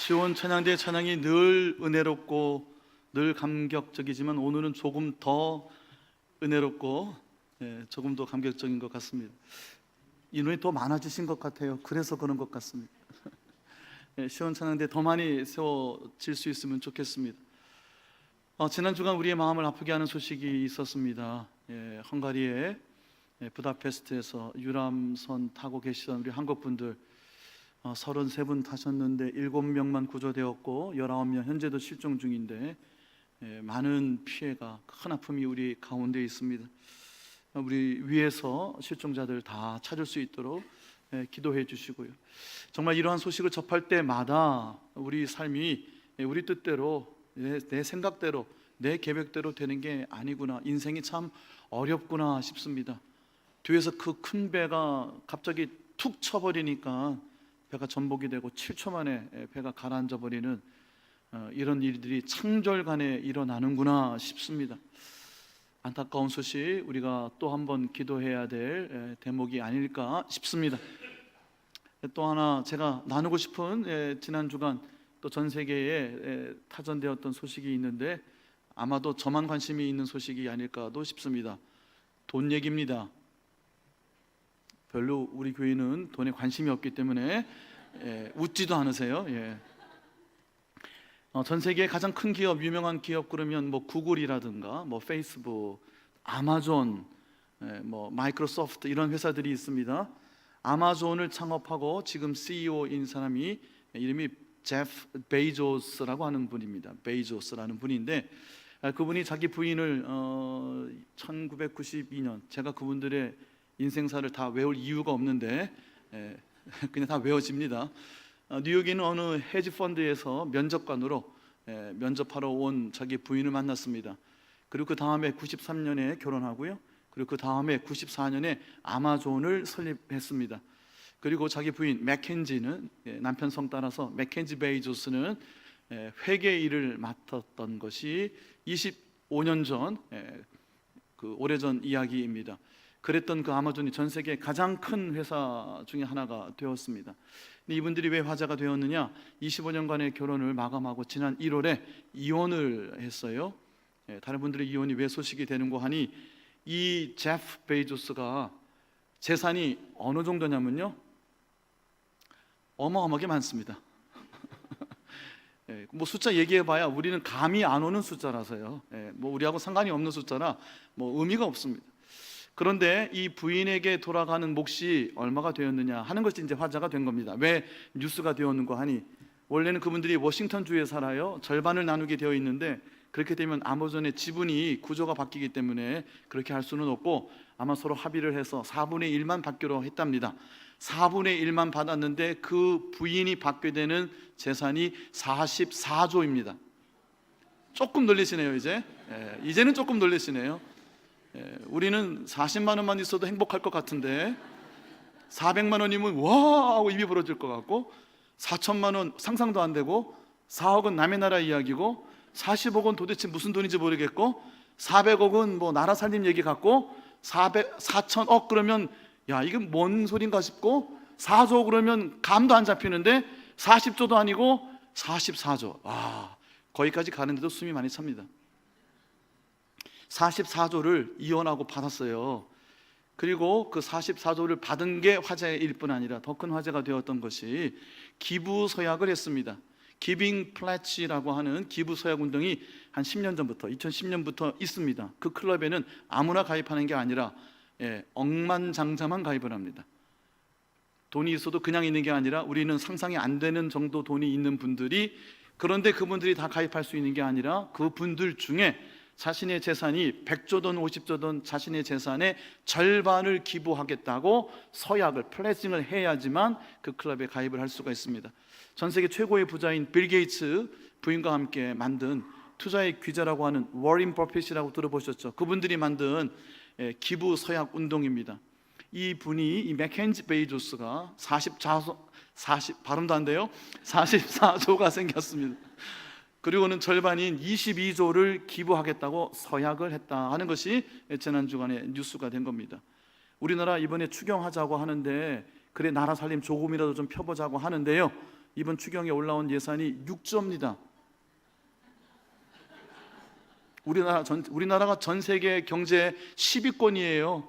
시온 찬양대 찬양이 늘 은혜롭고 늘 감격적이지만 오늘은 조금 더 은혜롭고 조금 더 감격적인 것 같습니다. 인원이 더 많아지신 것 같아요. 그래서 그런 것 같습니다. 시온 찬양대 더 많이 세워질 수 있으면 좋겠습니다. 지난 주간 우리의 마음을 아프게 하는 소식이 있었습니다. 헝가리의 부다페스트에서 유람선 타고 계시던 우리 한국 분들 33분 타셨는데 7명만 구조되었고 19명 현재도 실종 중인데 많은 피해가, 큰 아픔이 우리 가운데 있습니다. 우리 위에서 실종자들 다 찾을 수 있도록 기도해 주시고요. 정말 이러한 소식을 접할 때마다 우리 삶이 우리 뜻대로, 내 생각대로, 내 계획대로 되는 게 아니구나, 인생이 참 어렵구나 싶습니다. 뒤에서 그 큰 배가 갑자기 툭 쳐버리니까 배가 전복이 되고 7초 만에 배가 가라앉아 버리는 이런 일들이 창절간에 일어나는구나 싶습니다. 안타까운 소식, 우리가 또 한 번 기도해야 될 대목이 아닐까 싶습니다. 또 하나 제가 나누고 싶은 지난 주간 또 전 세계에 타전되었던 소식이 있는데 아마도 저만 관심이 있는 소식이 아닐까도 싶습니다. 돈 얘기입니다. 별로 우리 교회는 돈에 관심이 없기 때문에 웃지도 않으세요. 전 세계의 가장 큰 기업, 유명한 기업 그러면 뭐 구글이라든가 뭐 페이스북, 아마존, 뭐 마이크로소프트 이런 회사들이 있습니다. 아마존을 창업하고 지금 CEO인 사람이 이름이 제프 베이조스라고 하는 분입니다. 베이조스라는 분인데 그분이 자기 부인을 1992년, 제가 그분들의 인생사를 다 외울 이유가 없는데 그냥 다 외워집니다. 뉴욕에 있는 어느 헤지펀드에서 면접관으로 면접하러 온 자기 부인을 만났습니다. 그리고 그 다음에 93년에 결혼하고요. 그리고 그 다음에 94년에 아마존을 설립했습니다. 그리고 자기 부인 맥켄지는, 남편 성 따라서 맥켄지 베이조스는 회계 일을 맡았던 것이 25년 전, 그 오래전 이야기입니다. 그랬던 그 아마존이 전 세계 가장 큰 회사 중에 하나가 되었습니다. 근데 이분들이 왜 화제가 되었느냐? 25년간의 결혼을 마감하고 지난 1월에 이혼을 했어요. 다른 분들의 이혼이 왜 소식이 되는고 하니 이 제프 베이조스가 재산이 어느 정도냐면요, 어마어마하게 많습니다. 뭐 숫자 얘기해봐야 우리는 감이 안 오는 숫자라서요. 뭐 우리하고 상관이 없는 숫자라 뭐 의미가 없습니다. 그런데 이 부인에게 돌아가는 몫이 얼마가 되었느냐 하는 것이 이제 화제가 된 겁니다. 왜 뉴스가 되었는가 하니 원래는 그분들이 워싱턴주에 살아요. 절반을 나누게 되어 있는데 그렇게 되면 아마존의 지분이 구조가 바뀌기 때문에 그렇게 할 수는 없고 아마 서로 합의를 해서 4분의 1만 받기로 했답니다. 4분의 1만 받았는데 그 부인이 받게 되는 재산이 44조입니다. 조금 놀리시네요. 이제는 조금 놀리시네요. 우리는 40만 원만 있어도 행복할 것 같은데 400만 원이면 와 하고 입이 벌어질 것 같고, 4천만 원 상상도 안 되고, 4억은 남의 나라 이야기고, 40억은 도대체 무슨 돈인지 모르겠고, 400억은 뭐 나라 살림 얘기 같고, 4천억 그러면 야 이건 뭔 소린가 싶고, 4조 그러면 감도 안 잡히는데 40조도 아니고 44조. 거기까지 가는데도 숨이 많이 찹니다. 44조를 이혼하고 받았어요. 그리고 그 44조를 받은 게 화제일 뿐 아니라 더 큰 화제가 되었던 것이 기부 서약을 했습니다. 기빙 플래치라고 하는 기부 서약 운동이 한 10년 전부터, 2010년부터 있습니다. 그 클럽에는 아무나 가입하는 게 아니라 억만장자만 가입을 합니다. 돈이 있어도 그냥 있는 게 아니라 우리는 상상이 안 되는 정도 돈이 있는 분들이, 그런데 그분들이 다 가입할 수 있는 게 아니라 그분들 중에 자신의 재산이 100조든 50조든 자신의 재산의 절반을 기부하겠다고 서약을, 플래징을 해야지만 그 클럽에 가입을 할 수가 있습니다. 전 세계 최고의 부자인 빌 게이츠 부인과 함께 만든 투자의 귀재라고 하는 워렌 버핏이라고 들어보셨죠? 그분들이 만든 기부 서약 운동입니다. 이 분이, 이 맥켄지 베이조스가 발음도 안 돼요? 44조가 생겼습니다. 그리고는 절반인 22조를 기부하겠다고 서약을 했다 하는 것이 지난 주간에 뉴스가 된 겁니다. 우리나라 이번에 추경하자고 하는데, 그래 나라 살림 조금이라도 좀 펴보자고 하는데요, 이번 추경에 올라온 예산이 6조입니다. 우리나라가 전 세계 경제 10위권이에요.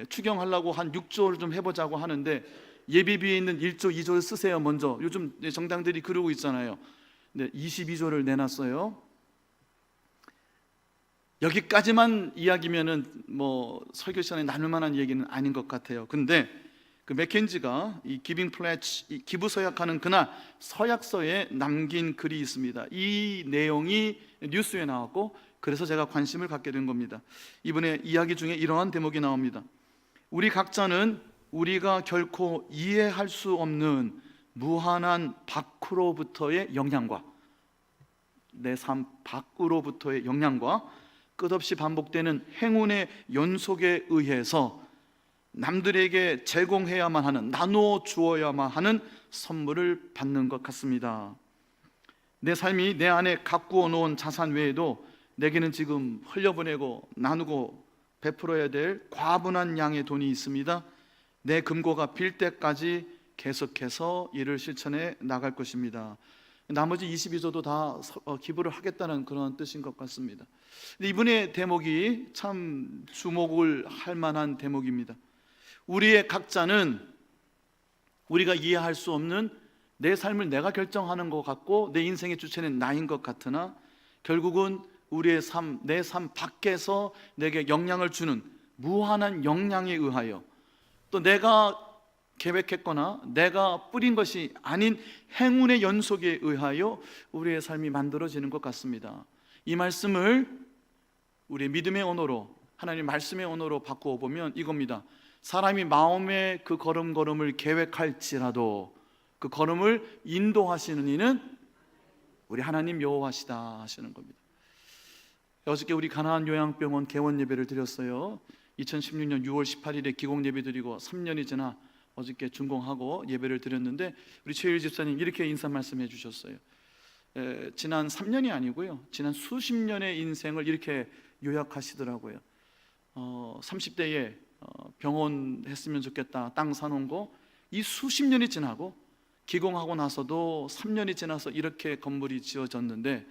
추경하려고 한 6조를 좀 해보자고 하는데 예비비에 있는 1조, 2조를 쓰세요. 먼저 요즘 정당들이 그러고 있잖아요. 22조를 내놨어요. 여기까지만 이야기면은 뭐 설교 시간에 나눌 만한 얘기는 아닌 것 같아요. 근데 그 맥켄지가 이 기빙 플래치, 기부 서약하는 그날 서약서에 남긴 글이 있습니다. 이 내용이 뉴스에 나왔고 그래서 제가 관심을 갖게 된 겁니다. 이번에 이야기 중에 이러한 대목이 나옵니다. 우리 각자는 우리가 결코 이해할 수 없는 무한한 밖으로부터의 영향과 내 삶 밖으로부터의 영향과 끝없이 반복되는 행운의 연속에 의해서 남들에게 제공해야만 하는, 나누어 주어야만 하는 선물을 받는 것 같습니다. 내 삶이 내 안에 가꾸어 놓은 자산 외에도 내게는 지금 흘려보내고 나누고 베풀어야 될 과분한 양의 돈이 있습니다. 내 금고가 빌 때까지 계속해서 이를 실천해 나갈 것입니다. 나머지 22조도 다 기부를 하겠다는 그런 뜻인 것 같습니다. 이분의 대목이 참 주목을 할 만한 대목입니다. 우리의 각자는 우리가 이해할 수 없는 내 삶을 내가 결정하는 것 같고 내 인생의 주체는 나인 것 같으나 결국은 우리의 삶, 내 삶 밖에서 내게 영향을 주는 무한한 영향에 의하여 또 내가 계획했거나 내가 뿌린 것이 아닌 행운의 연속에 의하여 우리의 삶이 만들어지는 것 같습니다. 이 말씀을 우리의 믿음의 언어로, 하나님의 말씀의 언어로 바꾸어 보면 이겁니다. 사람이 마음의 그 걸음걸음을 계획할지라도 그 걸음을 인도하시는 이는 우리 하나님 여호와시다 하시는 겁니다. 어저께 우리 가나안 요양병원 개원 예배를 드렸어요. 2016년 6월 18일에 기공 예배 드리고 3년이 지나 어저께 준공하고 예배를 드렸는데 우리 최일 집사님 이렇게 인사 말씀해 주셨어요. 지난 3년이 아니고요, 지난 수십 년의 인생을 이렇게 요약하시더라고요. 30대에 병원 했으면 좋겠다, 땅 사놓은 거, 이 수십 년이 지나고 기공하고 나서도 3년이 지나서 이렇게 건물이 지어졌는데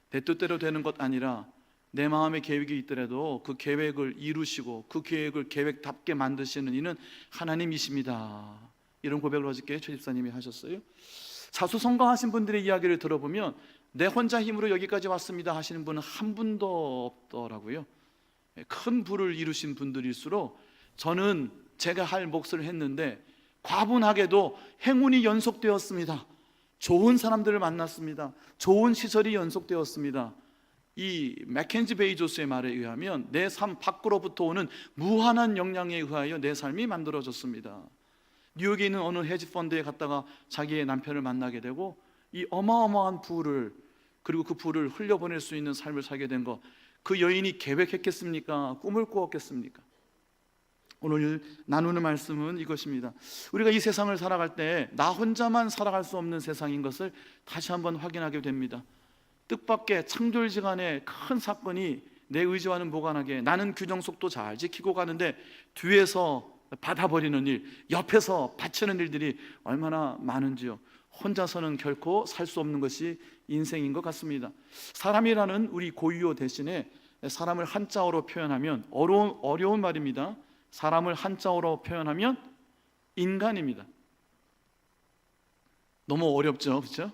내 뜻대로 되는 것 아니라 내 마음의 계획이 있더라도 그 계획을 이루시고 그 계획을 계획답게 만드시는 이는 하나님이십니다. 이런 고백을 어저께 최 집사님이 하셨어요. 자수성가하신 분들의 이야기를 들어보면 내 혼자 힘으로 여기까지 왔습니다 하시는 분은 한 분도 없더라고요. 큰 부를 이루신 분들일수록 저는 제가 할 몫을 했는데 과분하게도 행운이 연속되었습니다. 좋은 사람들을 만났습니다. 좋은 시설이 연속되었습니다. 이 맥켄지 베이조스의 말에 의하면 내 삶 밖으로부터 오는 무한한 영향에 의하여 내 삶이 만들어졌습니다. 뉴욕에 있는 어느 헤지펀드에 갔다가 자기의 남편을 만나게 되고 이 어마어마한 부를, 그리고 그 부를 흘려보낼 수 있는 삶을 살게 된 것, 그 여인이 계획했겠습니까? 꿈을 꾸었겠습니까? 오늘 나누는 말씀은 이것입니다. 우리가 이 세상을 살아갈 때 나 혼자만 살아갈 수 없는 세상인 것을 다시 한번 확인하게 됩니다. 뜻밖의 창졸지간의 큰 사건이 내 의지와는 무관하게 나는 규정 속도 잘 지키고 가는데 뒤에서 받아버리는 일, 옆에서 바치는 일들이 얼마나 많은지요. 혼자서는 결코 살 수 없는 것이 인생인 것 같습니다. 사람이라는 우리 고유어 대신에 사람을 한자어로 표현하면 어려운 말입니다. 사람을 한자어로 표현하면 인간입니다. 너무 어렵죠, 그렇죠?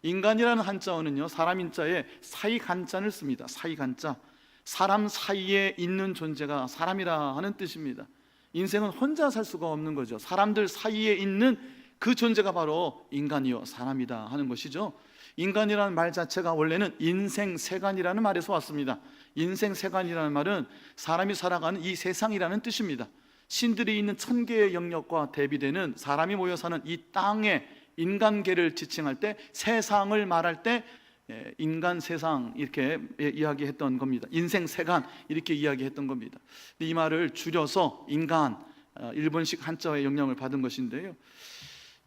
인간이라는 한자어는요, 사람 인자에 사이간자를 씁니다. 사이간자, 사람 사이에 있는 존재가 사람이라 하는 뜻입니다. 인생은 혼자 살 수가 없는 거죠. 사람들 사이에 있는 그 존재가 바로 인간이요 사람이다 하는 것이죠. 인간이라는 말 자체가 원래는 인생세간이라는 말에서 왔습니다. 인생세간이라는 말은 사람이 살아가는 이 세상이라는 뜻입니다. 신들이 있는 천계의 영역과 대비되는 사람이 모여 사는 이 땅에 인간계를 지칭할 때, 세상을 말할 때 인간 세상 이렇게 이야기했던 겁니다. 인생세간 이렇게 이야기했던 겁니다. 이 말을 줄여서 인간, 일본식 한자어의 영향을 받은 것인데요,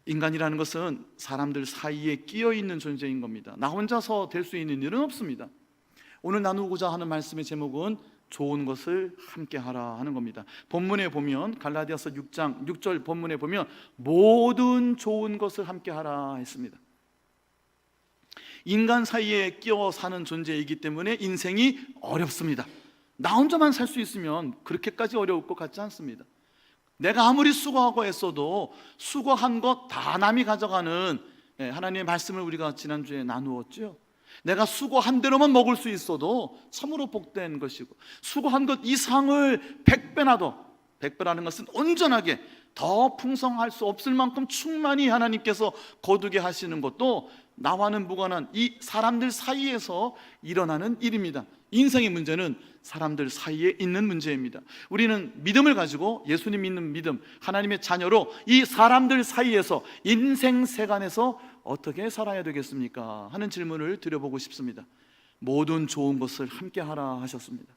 인간이라는 것은 사람들 사이에 끼어 있는 존재인 겁니다. 나 혼자서 될 수 있는 일은 없습니다. 오늘 나누고자 하는 말씀의 제목은 좋은 것을 함께 하라 하는 겁니다. 본문에 보면 갈라디아서 6장 6절 본문에 보면 모든 좋은 것을 함께 하라 했습니다. 인간 사이에 끼어 사는 존재이기 때문에 인생이 어렵습니다. 나 혼자만 살 수 있으면 그렇게까지 어려울 것 같지 않습니다. 내가 아무리 수고하고 애써도 수고한 것 다 남이 가져가는 하나님의 말씀을 우리가 지난주에 나누었죠. 내가 수고한 대로만 먹을 수 있어도 참으로 복된 것이고, 수고한 것 이상을 100배라는 것은 온전하게 더 풍성할 수 없을 만큼 충만히 하나님께서 거두게 하시는 것도 나와는 무관한 이 사람들 사이에서 일어나는 일입니다. 인생의 문제는 사람들 사이에 있는 문제입니다. 우리는 믿음을 가지고, 예수님 믿는 믿음, 하나님의 자녀로 이 사람들 사이에서, 인생 세간에서 어떻게 살아야 되겠습니까? 하는 질문을 드려보고 싶습니다. 모든 좋은 것을 함께 하라 하셨습니다.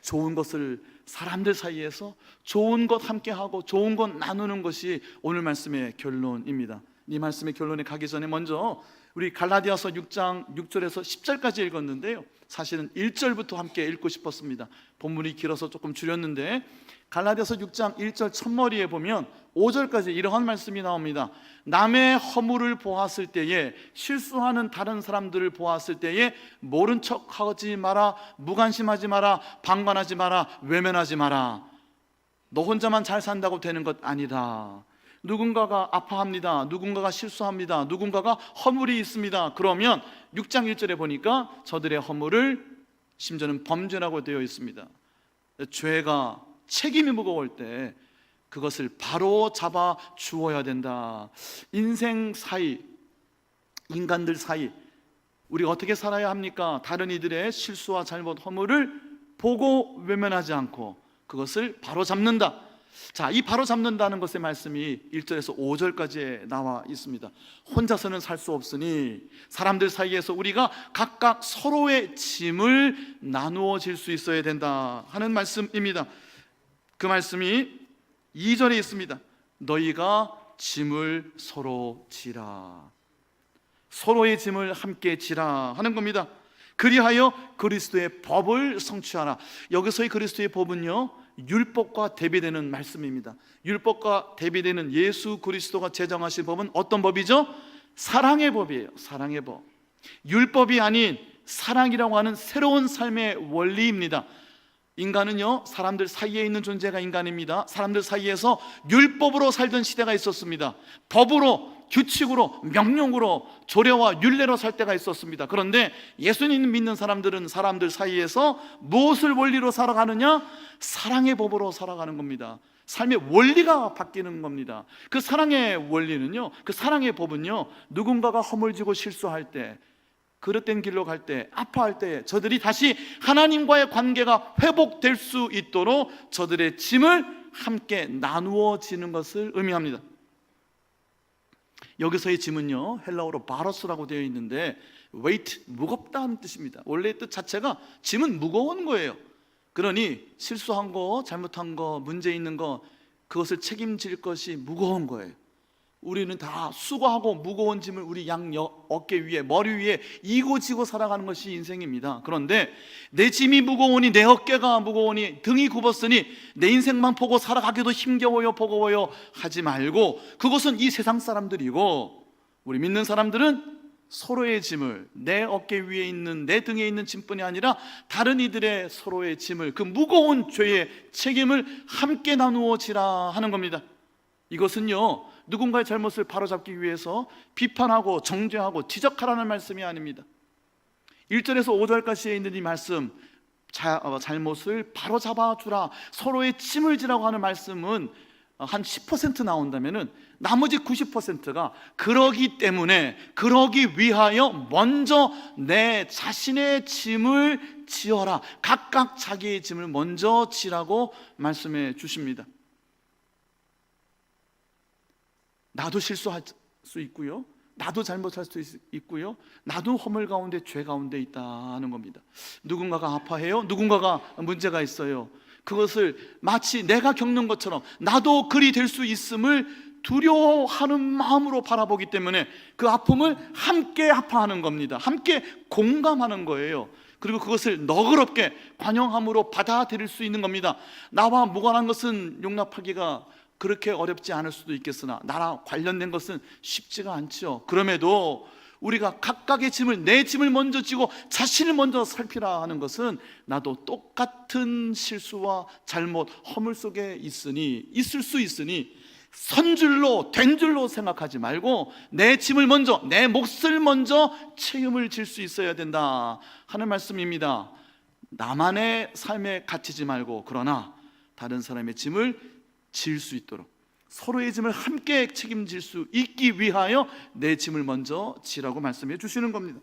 좋은 것을 사람들 사이에서 좋은 것 함께 하고 좋은 것 나누는 것이 오늘 말씀의 결론입니다. 이 말씀의 결론에 가기 전에 먼저 우리 갈라디아서 6장 6절에서 10절까지 읽었는데요, 사실은 1절부터 함께 읽고 싶었습니다. 본문이 길어서 조금 줄였는데, 갈라디아서 6장 1절 첫머리에 보면 5절까지 이러한 말씀이 나옵니다. 남의 허물을 보았을 때에, 실수하는 다른 사람들을 보았을 때에 모른 척하지 마라, 무관심하지 마라, 방관하지 마라, 외면하지 마라. 너 혼자만 잘 산다고 되는 것 아니다. 누군가가 아파합니다. 누군가가 실수합니다. 누군가가 허물이 있습니다. 그러면 6장 1절에 보니까 저들의 허물을, 심지어는 범죄라고 되어 있습니다. 죄가 책임이 무거울 때 그것을 바로 잡아 주어야 된다. 인생 사이, 인간들 사이 우리가 어떻게 살아야 합니까? 다른 이들의 실수와 잘못, 허물을 보고 외면하지 않고 그것을 바로 잡는다. 자, 이 바로 잡는다는 것의 말씀이 1절에서 5절까지 나와 있습니다. 혼자서는 살 수 없으니 사람들 사이에서 우리가 각각 서로의 짐을 나누어질 수 있어야 된다 하는 말씀입니다. 그 말씀이 2절에 있습니다. 너희가 짐을 서로 지라. 서로의 짐을 함께 지라 하는 겁니다. 그리하여 그리스도의 법을 성취하라. 여기서의 그리스도의 법은요, 율법과 대비되는 말씀입니다. 율법과 대비되는 예수 그리스도가 제정하신 법은 어떤 법이죠? 사랑의 법이에요. 사랑의 법. 율법이 아닌 사랑이라고 하는 새로운 삶의 원리입니다. 인간은요, 사람들 사이에 있는 존재가 인간입니다. 사람들 사이에서 율법으로 살던 시대가 있었습니다. 법으로, 규칙으로, 명령으로, 조례와 율례로 살 때가 있었습니다. 그런데 예수님 믿는 사람들은 사람들 사이에서 무엇을 원리로 살아가느냐? 사랑의 법으로 살아가는 겁니다. 삶의 원리가 바뀌는 겁니다. 그 사랑의 원리는요, 그 사랑의 법은요, 누군가가 허물지고 실수할 때, 그릇된 길로 갈 때, 아파할 때 저들이 다시 하나님과의 관계가 회복될 수 있도록 저들의 짐을 함께 나누어지는 것을 의미합니다. 여기서의 짐은요, 헬라어로 바로스라고 되어 있는데 weight, 무겁다는 뜻입니다. 원래 뜻 자체가 짐은 무거운 거예요. 그러니 실수한 거, 잘못한 거, 문제 있는 거, 그것을 책임질 것이 무거운 거예요. 우리는 다 수고하고 무거운 짐을 우리 양 어깨 위에, 머리 위에 이고 지고 살아가는 것이 인생입니다. 그런데 내 짐이 무거우니, 내 어깨가 무거우니, 등이 굽었으니 내 인생만 보고 살아가기도 힘겨워요, 버거워요 하지 말고, 그것은 이 세상 사람들이고, 우리 믿는 사람들은 서로의 짐을, 내 어깨 위에 있는, 내 등에 있는 짐뿐이 아니라 다른 이들의 서로의 짐을, 그 무거운 죄의 책임을 함께 나누어지라 하는 겁니다. 이것은요, 누군가의 잘못을 바로잡기 위해서 비판하고 정죄하고 지적하라는 말씀이 아닙니다. 1절에서 5절까지에 있는 이 말씀, 잘못을 바로잡아 주라, 서로의 짐을 지라고 하는 말씀은 한 10% 나온다면은 나머지 90%가 그러기 때문에, 그러기 위하여 먼저 내 자신의 짐을 지어라, 각각 자기의 짐을 먼저 지라고 말씀해 주십니다. 나도 실수할 수 있고요, 나도 잘못할 수 있고요, 나도 허물 가운데, 죄 가운데 있다는 겁니다. 누군가가 아파해요, 누군가가 문제가 있어요. 그것을 마치 내가 겪는 것처럼 나도 그리 될 수 있음을 두려워하는 마음으로 바라보기 때문에 그 아픔을 함께 아파하는 겁니다. 함께 공감하는 거예요. 그리고 그것을 너그럽게 관용함으로 받아들일 수 있는 겁니다. 나와 무관한 것은 용납하기가 그렇게 어렵지 않을 수도 있겠으나 나랑 관련된 것은 쉽지가 않죠. 그럼에도 우리가 각각의 짐을, 내 짐을 먼저 지고 자신을 먼저 살피라 하는 것은 나도 똑같은 실수와 잘못, 허물 속에 있을 수 있으니 선줄로 된 줄로 생각하지 말고 내 짐을 먼저, 내 몫을 먼저 책임을 질 수 있어야 된다 하는 말씀입니다. 나만의 삶에 갇히지 말고 그러나 다른 사람의 짐을 질 수 있도록, 서로의 짐을 함께 책임질 수 있기 위하여 내 짐을 먼저 지라고 말씀해 주시는 겁니다.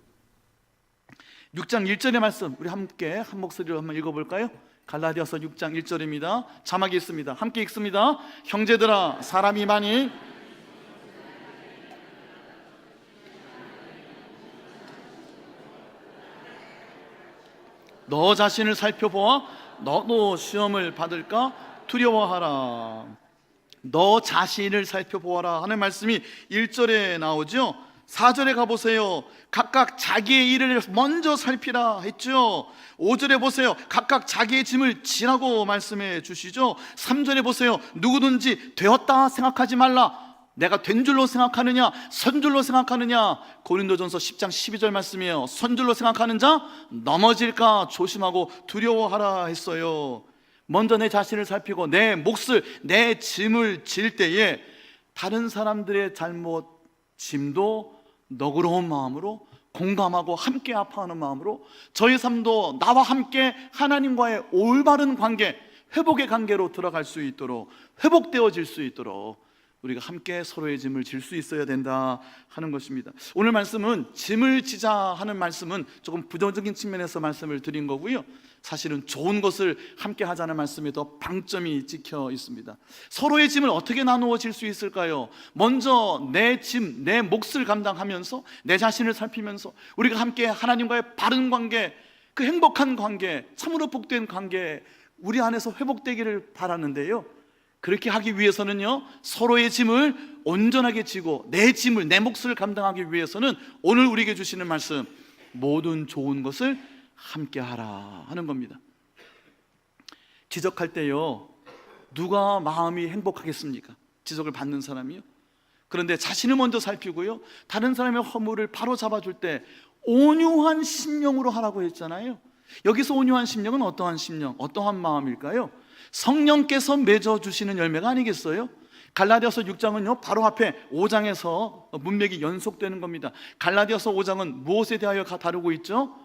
6장 1절의 말씀 우리 함께 한 목소리로 한번 읽어볼까요? 갈라디아서 6장 1절입니다. 자막이 있습니다. 함께 읽습니다. 형제들아, 사람이 만일 너 자신을 살펴보아 너도 시험을 받을까 두려워하라. 너 자신을 살펴보아라 하는 말씀이 1절에 나오죠. 4절에 가보세요. 각각 자기의 일을 먼저 살피라 했죠. 5절에 보세요. 각각 자기의 짐을 지라고 말씀해 주시죠. 3절에 보세요. 누구든지 되었다 생각하지 말라. 내가 된 줄로 생각하느냐 선줄로 생각하느냐. 고린도전서 10장 12절 말씀이에요. 선줄로 생각하는 자 넘어질까 조심하고 두려워하라 했어요. 먼저 내 자신을 살피고 내 몫을, 내 짐을 질 때에 다른 사람들의 잘못, 짐도 너그러운 마음으로 공감하고 함께 아파하는 마음으로 저희 삶도 나와 함께 하나님과의 올바른 관계, 회복의 관계로 들어갈 수 있도록, 회복되어질 수 있도록 우리가 함께 서로의 짐을 질 수 있어야 된다 하는 것입니다. 오늘 말씀은 짐을 지자 하는 말씀은 조금 부정적인 측면에서 말씀을 드린 거고요, 사실은 좋은 것을 함께 하자는 말씀에 더 방점이 찍혀 있습니다. 서로의 짐을 어떻게 나누어 질 수 있을까요? 먼저 내 짐, 내 몫을 감당하면서 내 자신을 살피면서 우리가 함께 하나님과의 바른 관계, 그 행복한 관계, 참으로 복된 관계 우리 안에서 회복되기를 바라는데요, 그렇게 하기 위해서는요, 서로의 짐을 온전하게 지고 내 짐을, 내 몫을 감당하기 위해서는 오늘 우리에게 주시는 말씀, 모든 좋은 것을 함께 하라 하는 겁니다. 지적할 때요, 누가 마음이 행복하겠습니까? 지적을 받는 사람이요. 그런데 자신을 먼저 살피고요, 다른 사람의 허물을 바로 잡아줄 때 온유한 심령으로 하라고 했잖아요. 여기서 온유한 심령은 어떠한 심령, 어떠한 마음일까요? 성령께서 맺어주시는 열매가 아니겠어요? 갈라디아서 6장은요 바로 앞에 5장에서 문맥이 연속되는 겁니다. 갈라디아서 5장은 무엇에 대하여 다루고 있죠?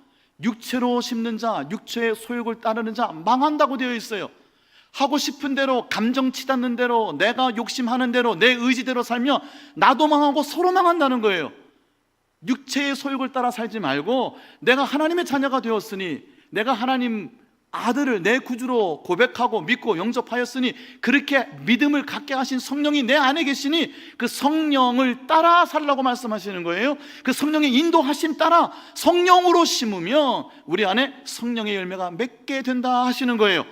육체로 심는 자, 육체의 소욕을 따르는 자 망한다고 되어 있어요. 하고 싶은 대로, 감정 치닫는 대로, 내가 욕심하는 대로, 내 의지대로 살면 나도 망하고 서로 망한다는 거예요. 육체의 소욕을 따라 살지 말고 내가 하나님의 자녀가 되었으니, 내가 하나님 아들을 내 구주로 고백하고 믿고 영접하였으니, 그렇게 믿음을 갖게 하신 성령이 내 안에 계시니 그 성령을 따라 살라고 말씀하시는 거예요. 그 성령의 인도하심 따라 성령으로 심으면 우리 안에 성령의 열매가 맺게 된다 하시는 거예요.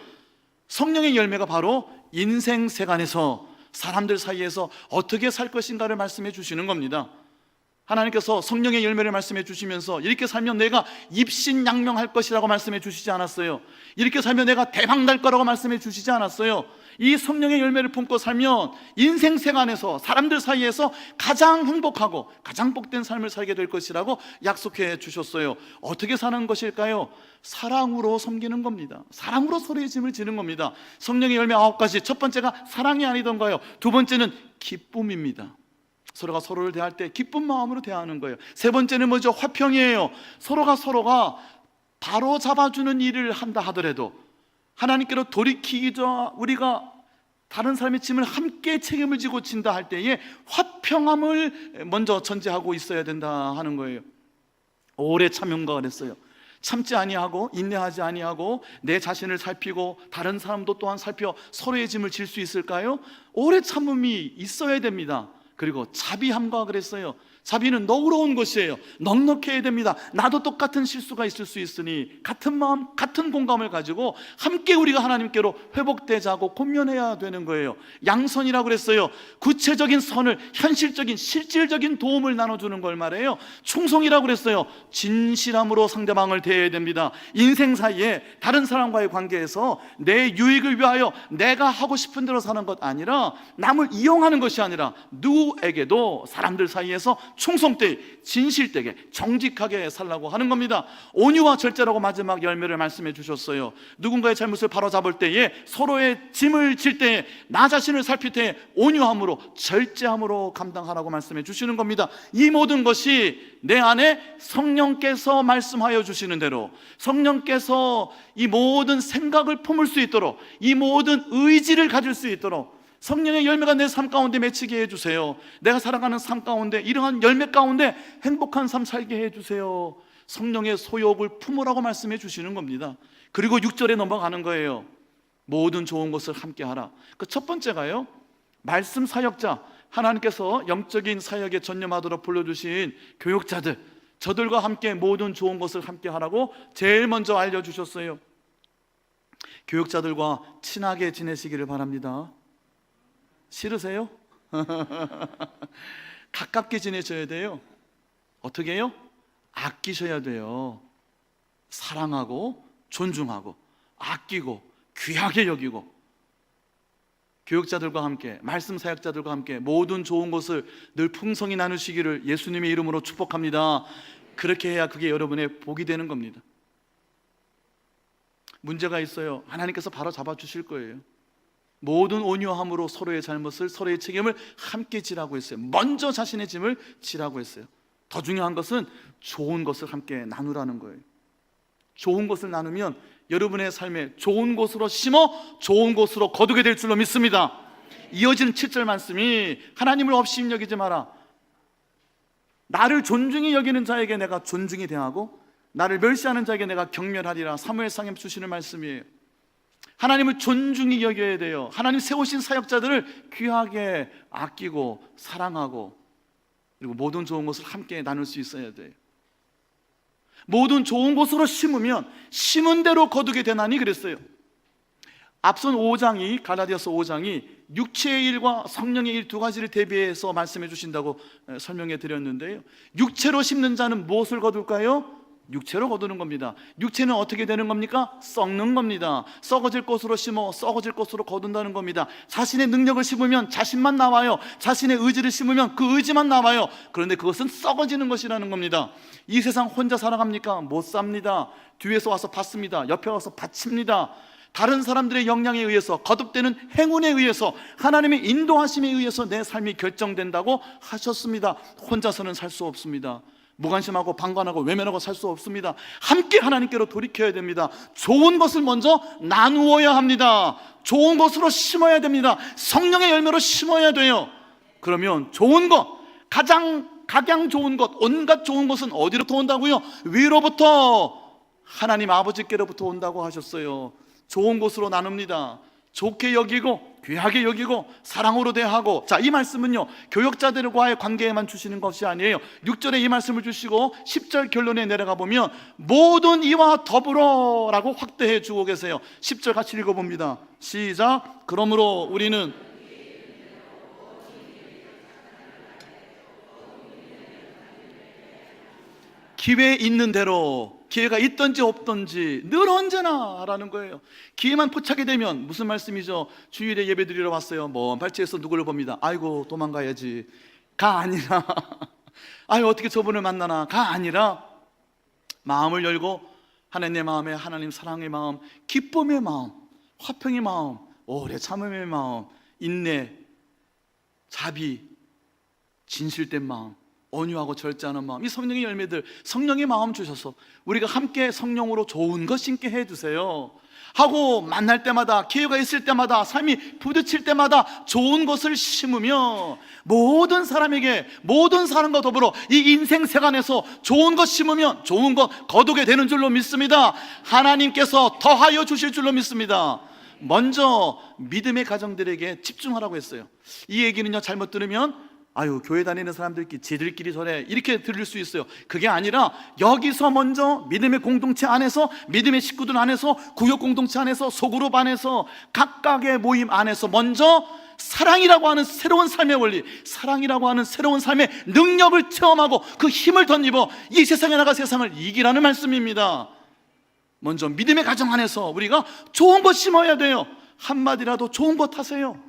성령의 열매가 바로 인생 세간에서 사람들 사이에서 어떻게 살 것인가를 말씀해 주시는 겁니다. 하나님께서 성령의 열매를 말씀해 주시면서 이렇게 살면 내가 입신양명할 것이라고 말씀해 주시지 않았어요. 이렇게 살면 내가 대박 날 거라고 말씀해 주시지 않았어요. 이 성령의 열매를 품고 살면 인생 세간에서 사람들 사이에서 가장 행복하고 가장 복된 삶을 살게 될 것이라고 약속해 주셨어요. 어떻게 사는 것일까요? 사랑으로 섬기는 겁니다. 사랑으로 서로의 짐을 지는 겁니다. 성령의 열매 9가지, 첫 번째가 사랑이 아니던가요? 두 번째는 기쁨입니다. 서로가 서로를 대할 때 기쁜 마음으로 대하는 거예요. 세 번째는 뭐죠? 화평이에요. 서로가 바로 잡아주는 일을 한다 하더라도 하나님께로 돌이키기 전 우리가 다른 사람의 짐을 함께 책임을 지고 진다 할 때에 화평함을 먼저 전제하고 있어야 된다 하는 거예요. 오래 참음과 그랬어요. 참지 아니하고 인내하지 아니하고 내 자신을 살피고 다른 사람도 또한 살펴 서로의 짐을 질 수 있을까요? 오래 참음이 있어야 됩니다. 그리고 자비함과 그랬어요. 자비는 너그러운 것이에요. 넉넉해야 됩니다. 나도 똑같은 실수가 있을 수 있으니 같은 마음, 같은 공감을 가지고 함께 우리가 하나님께로 회복되자고 권면해야 되는 거예요. 양선이라고 그랬어요. 구체적인 선을, 현실적인 실질적인 도움을 나눠주는 걸 말해요. 충성이라고 그랬어요. 진실함으로 상대방을 대해야 됩니다. 인생 사이에 다른 사람과의 관계에서 내 유익을 위하여 내가 하고 싶은 대로 사는 것 아니라, 남을 이용하는 것이 아니라 누구에게도 사람들 사이에서 충성되게, 진실되게, 정직하게 살라고 하는 겁니다. 온유와 절제라고 마지막 열매를 말씀해 주셨어요. 누군가의 잘못을 바로잡을 때에, 서로의 짐을 질 때에, 나 자신을 살필 때에 온유함으로, 절제함으로 감당하라고 말씀해 주시는 겁니다. 이 모든 것이 내 안에 성령께서 말씀하여 주시는 대로, 성령께서 이 모든 생각을 품을 수 있도록, 이 모든 의지를 가질 수 있도록 성령의 열매가 내 삶 가운데 맺히게 해주세요. 내가 살아가는 삶 가운데, 이러한 열매 가운데 행복한 삶 살게 해주세요. 성령의 소욕을 품으라고 말씀해 주시는 겁니다. 그리고 6절에 넘어가는 거예요. 모든 좋은 것을 함께 하라. 그 첫 번째가요, 말씀 사역자, 하나님께서 영적인 사역에 전념하도록 불러주신 교육자들, 저들과 함께 모든 좋은 것을 함께 하라고 제일 먼저 알려주셨어요. 교육자들과 친하게 지내시기를 바랍니다. 싫으세요? 가깝게 지내셔야 돼요. 어떻게 해요? 아끼셔야 돼요. 사랑하고 존중하고 아끼고 귀하게 여기고, 교육자들과 함께, 말씀 사역자들과 함께 모든 좋은 것을 늘 풍성히 나누시기를 예수님의 이름으로 축복합니다. 그렇게 해야 그게 여러분의 복이 되는 겁니다. 문제가 있어요. 하나님께서 바로 잡아주실 거예요. 모든 온유함으로 서로의 잘못을, 서로의 책임을 함께 지라고 했어요. 먼저 자신의 짐을 지라고 했어요. 더 중요한 것은 좋은 것을 함께 나누라는 거예요. 좋은 것을 나누면 여러분의 삶에 좋은 곳으로 심어 좋은 곳으로 거두게 될 줄로 믿습니다. 이어지는 7절 말씀이, 하나님을 없이 여기지 마라. 나를 존중히 여기는 자에게 내가 존중히 대하고 나를 멸시하는 자에게 내가 경멸하리라. 사무엘상에 주시는 말씀이에요. 하나님을 존중히 여겨야 돼요. 하나님 세우신 사역자들을 귀하게 아끼고 사랑하고, 그리고 모든 좋은 것을 함께 나눌 수 있어야 돼요. 모든 좋은 곳으로 심으면 심은 대로 거두게 되나니 그랬어요. 앞선 5장이, 갈라디아서 5장이 육체의 일과 성령의 일 두 가지를 대비해서 말씀해 주신다고 설명해 드렸는데요, 육체로 심는 자는 무엇을 거둘까요? 육체로 거두는 겁니다. 육체는 어떻게 되는 겁니까? 썩는 겁니다. 썩어질 것으로 심어 썩어질 것으로 거둔다는 겁니다. 자신의 능력을 심으면 자신만 나와요. 자신의 의지를 심으면 그 의지만 나와요. 그런데 그것은 썩어지는 것이라는 겁니다. 이 세상 혼자 살아갑니까? 못 삽니다. 뒤에서 와서 받습니다. 옆에 와서 받칩니다. 다른 사람들의 영향에 의해서, 거듭되는 행운에 의해서, 하나님의 인도하심에 의해서 내 삶이 결정된다고 하셨습니다. 혼자서는 살 수 없습니다. 무관심하고 방관하고 외면하고 살 수 없습니다. 함께 하나님께로 돌이켜야 됩니다. 좋은 것을 먼저 나누어야 합니다. 좋은 것으로 심어야 됩니다. 성령의 열매로 심어야 돼요. 그러면 좋은 것, 각양 좋은 것, 온갖 좋은 것은 어디로부터 온다고요? 위로부터, 하나님 아버지께로부터 온다고 하셨어요. 좋은 곳으로 나눕니다. 좋게 여기고 귀하게 여기고 사랑으로 대하고. 자, 이 말씀은요, 교역자들과의 관계에만 주시는 것이 아니에요. 6절에 이 말씀을 주시고 10절 결론에 내려가 보면 모든 이와 더불어 라고 확대해 주고 계세요. 10절 같이 읽어봅니다. 시작. 그러므로 우리는 기회 있는 대로, 기회가 있든지 없든지 늘 언제나 라는 거예요. 기회만 포착이 되면, 무슨 말씀이죠? 주일에 예배 드리러 왔어요. 먼 발치에서 누구를 봅니다. 아이고 도망가야지 가 아니라 아유 어떻게 저분을 만나나 가 아니라, 마음을 열고 하나님의 마음에, 하나님 사랑의 마음, 기쁨의 마음, 화평의 마음, 오래 참음의 마음, 인내, 자비, 진실된 마음, 온유하고 절제하는 마음, 이 성령의 열매들, 성령의 마음 주셔서 우리가 함께 성령으로 좋은 것 심게 해주세요 하고, 만날 때마다, 기회가 있을 때마다, 삶이 부딪힐 때마다 좋은 것을 심으며 모든 사람에게, 모든 사람과 더불어 이 인생 세간에서 좋은 것 심으면 좋은 것 거두게 되는 줄로 믿습니다. 하나님께서 더하여 주실 줄로 믿습니다. 먼저 믿음의 가정들에게 집중하라고 했어요. 이 얘기는요, 잘못 들으면 아유, 교회 다니는 사람들끼리 지들끼리 저래, 이렇게 들릴 수 있어요. 그게 아니라 여기서 먼저 믿음의 공동체 안에서, 믿음의 식구들 안에서, 구역 공동체 안에서, 소그룹 안에서, 각각의 모임 안에서 먼저 사랑이라고 하는 새로운 삶의 원리, 사랑이라고 하는 새로운 삶의 능력을 체험하고 그 힘을 덧입어 이 세상에 나가 세상을 이기라는 말씀입니다. 먼저 믿음의 가정 안에서 우리가 좋은 것 심어야 돼요. 한마디라도 좋은 것 하세요.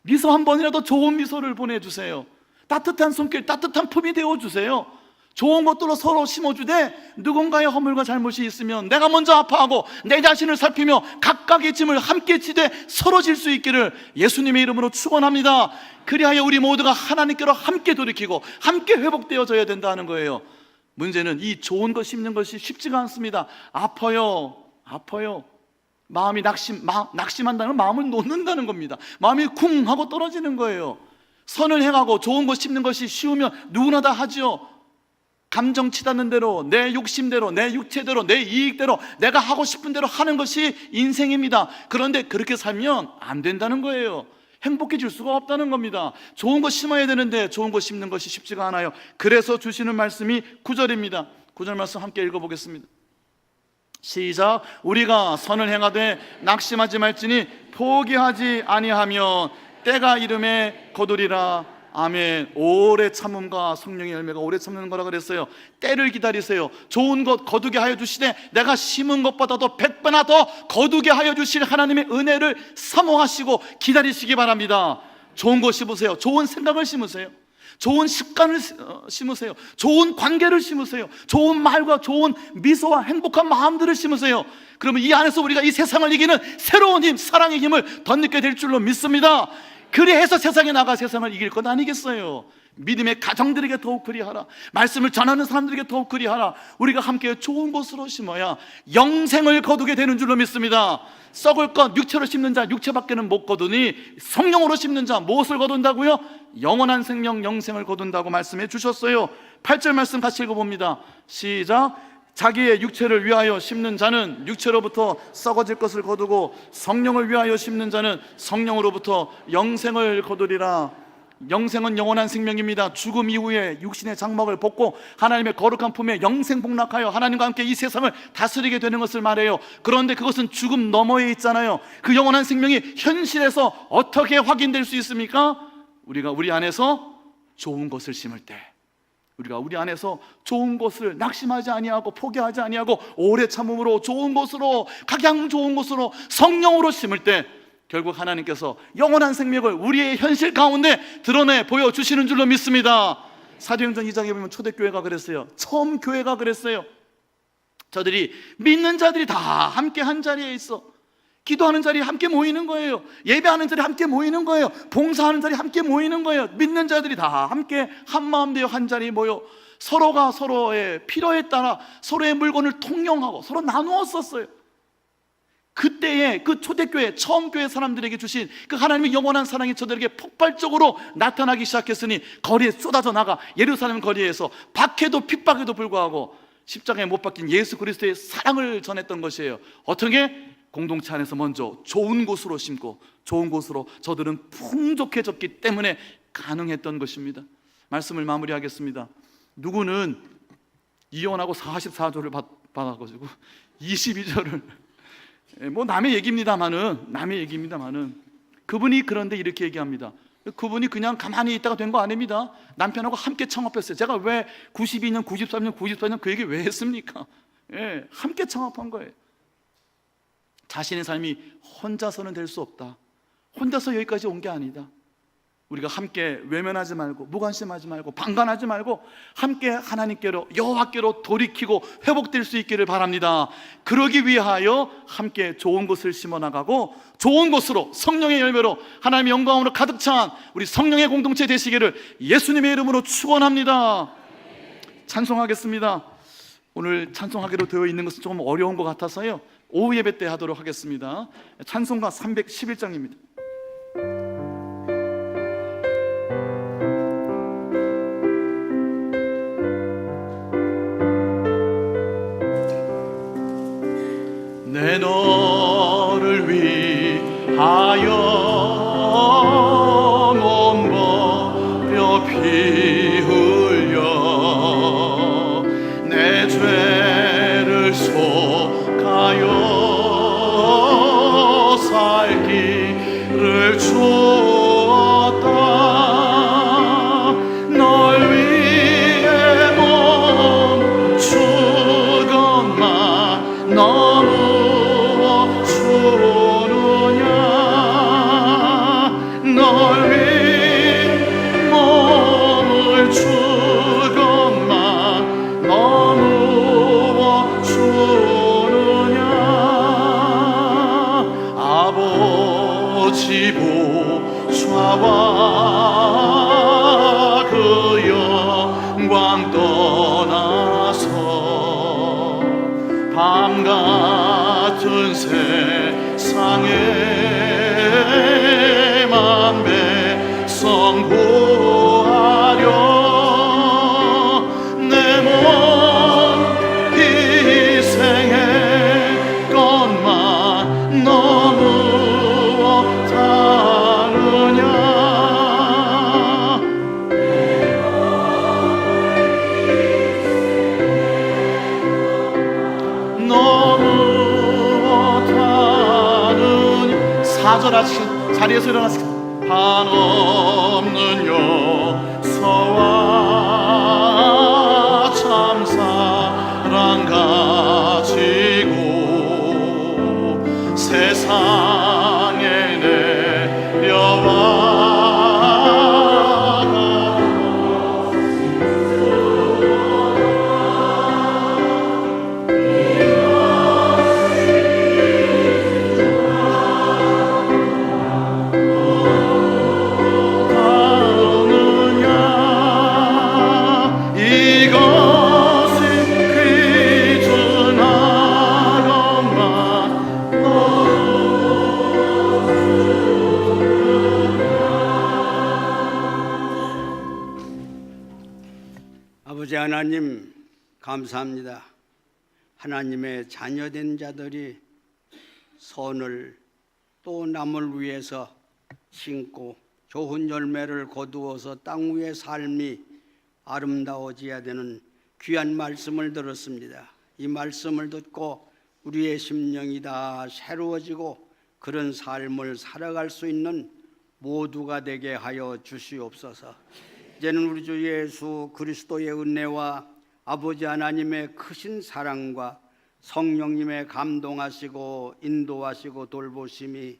미소 한 번이라도 좋은 미소를 보내주세요. 따뜻한 손길, 따뜻한 품이 되어주세요. 좋은 것들로 서로 심어주되 누군가의 허물과 잘못이 있으면 내가 먼저 아파하고 내 자신을 살피며 각각의 짐을 함께 지되 서로 질 수 있기를 예수님의 이름으로 축원합니다. 그리하여 우리 모두가 하나님께로 함께 돌이키고 함께 회복되어져야 된다는 거예요. 문제는 이 좋은 것 심는 것이 쉽지가 않습니다. 아파요. 마음이 낙심한다는 마음을 놓는다는 겁니다. 마음이 쿵 하고 떨어지는 거예요. 선을 행하고 좋은 것 심는 것이 쉬우면 누구나 다 하죠. 감정 치닫는 대로, 내 욕심대로, 내 육체대로, 내 이익대로, 내가 하고 싶은 대로 하는 것이 인생입니다. 그런데 그렇게 살면 안 된다는 거예요. 행복해질 수가 없다는 겁니다. 좋은 것 심어야 되는데 좋은 것 심는 것이 쉽지가 않아요. 그래서 주시는 말씀이 9절입니다 9절 말씀 함께 읽어보겠습니다. 시작. 우리가 선을 행하되 낙심하지 말지니 포기하지 아니하면 때가 이름에 거두리라. 아멘. 오래 참음과 성령의 열매가 오래 참는 거라 그랬어요. 때를 기다리세요. 좋은 것 거두게 하여 주시되 내가 심은 것보다도 100배나 더 거두게 하여 주실 하나님의 은혜를 사모하시고 기다리시기 바랍니다. 좋은 것 심으세요. 좋은 생각을 심으세요. 좋은 습관을 심으세요. 좋은 관계를 심으세요. 좋은 말과 좋은 미소와 행복한 마음들을 심으세요. 그러면 이 안에서 우리가 이 세상을 이기는 새로운 힘, 사랑의 힘을 덧입게 될 줄로 믿습니다. 그리해서 세상에 나가 세상을 이길 것 아니겠어요? 믿음의 가정들에게 더욱 그리하라. 말씀을 전하는 사람들에게 더욱 그리하라. 우리가 함께 좋은 곳으로 심어야 영생을 거두게 되는 줄로 믿습니다. 썩을 것 육체로 심는 자 육체밖에는 못 거두니 성령으로 심는 자 무엇을 거둔다고요? 영원한 생명, 영생을 거둔다고 말씀해 주셨어요. 8절 말씀 같이 읽어봅니다. 시작. 자기의 육체를 위하여 심는 자는 육체로부터 썩어질 것을 거두고 성령을 위하여 심는 자는 성령으로부터 영생을 거두리라. 영생은 영원한 생명입니다. 죽음 이후에 육신의 장막을 벗고 하나님의 거룩한 품에 영생 복락하여 하나님과 함께 이 세상을 다스리게 되는 것을 말해요. 그런데 그것은 죽음 너머에 있잖아요. 그 영원한 생명이 현실에서 어떻게 확인될 수 있습니까? 우리가 우리 안에서 좋은 것을 심을 때, 우리가 우리 안에서 좋은 것을 낙심하지 아니하고 포기하지 아니하고 오래 참음으로 좋은 것으로, 가장 좋은 것으로 성령으로 심을 때 결국 하나님께서 영원한 생명을 우리의 현실 가운데 드러내 보여주시는 줄로 믿습니다. 사도행전 2장에 보면 초대교회가 그랬어요. 처음 교회가 그랬어요. 저들이 믿는 자들이 다 함께 한 자리에 있어. 기도하는 자리에 함께 모이는 거예요. 예배하는 자리에 함께 모이는 거예요. 봉사하는 자리에 함께 모이는 거예요. 믿는 자들이 다 함께 한마음 되어 한 자리에 모여 서로가 서로의 필요에 따라 서로의 물건을 통용하고 서로 나누었었어요. 그때에 그 초대교회, 처음 교회 사람들에게 주신 그 하나님의 영원한 사랑이 저들에게 폭발적으로 나타나기 시작했으니 거리에 쏟아져 나가 예루살렘 거리에서 박해도 핍박에도 불구하고 십자가에 못 박힌 예수 그리스도의 사랑을 전했던 것이에요. 어떻게? 공동체 안에서 먼저 좋은 곳으로 심고 좋은 곳으로 저들은 풍족해졌기 때문에 가능했던 것입니다. 말씀을 마무리하겠습니다. 누구는 이혼하고 44조를 받아가지고 22조를 뭐 남의 얘기입니다마는 그분이 그런데 이렇게 얘기합니다. 그분이 그냥 가만히 있다가 된 거 아닙니다. 남편하고 함께 창업했어요. 제가 왜 92년, 93년, 94년 그 얘기 왜 했습니까? 함께 창업한 거예요. 자신의 삶이 혼자서는 될 수 없다. 혼자서 여기까지 온 게 아니다. 우리가 함께 외면하지 말고 무관심하지 말고 방관하지 말고 함께 하나님께로 여호와께로 돌이키고 회복될 수 있기를 바랍니다. 그러기 위하여 함께 좋은 것을 심어나가고 좋은 것으로 성령의 열매로 하나님의 영광으로 가득 찬 우리 성령의 공동체 되시기를 예수님의 이름으로 축원합니다. 찬송하겠습니다. 오늘 찬송하기로 되어 있는 것은 조금 어려운 것 같아서요, 오후 예배 때 하도록 하겠습니다. 찬송가 311장입니다. 내 너를 위하여 몸 버려 같은 세상에만 백성 구하려 내 몸 희생의 것만 너무 사절하시 자리에서 일어나시고 한없는 용서와 참사랑 가지고 세상에 내려와 아버지 하나님 감사합니다. 하나님의 자녀된 자들이 선을 또 남을 위해서 심고 좋은 열매를 거두어서 땅 위의 삶이 아름다워져야 되는 귀한 말씀을 들었습니다. 이 말씀을 듣고 우리의 심령이 다 새로워지고 그런 삶을 살아갈 수 있는 모두가 되게 하여 주시옵소서. 이제는 우리 주 예수 그리스도의 은혜와 아버지 하나님의 크신 사랑과 성령님의 감동하시고 인도하시고 돌보심이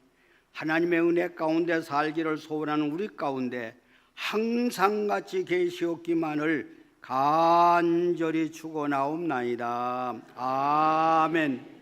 하나님의 은혜 가운데 살기를 소원하는 우리 가운데 항상 같이 계시옵기만을 간절히 축원하옵나이다. 아멘.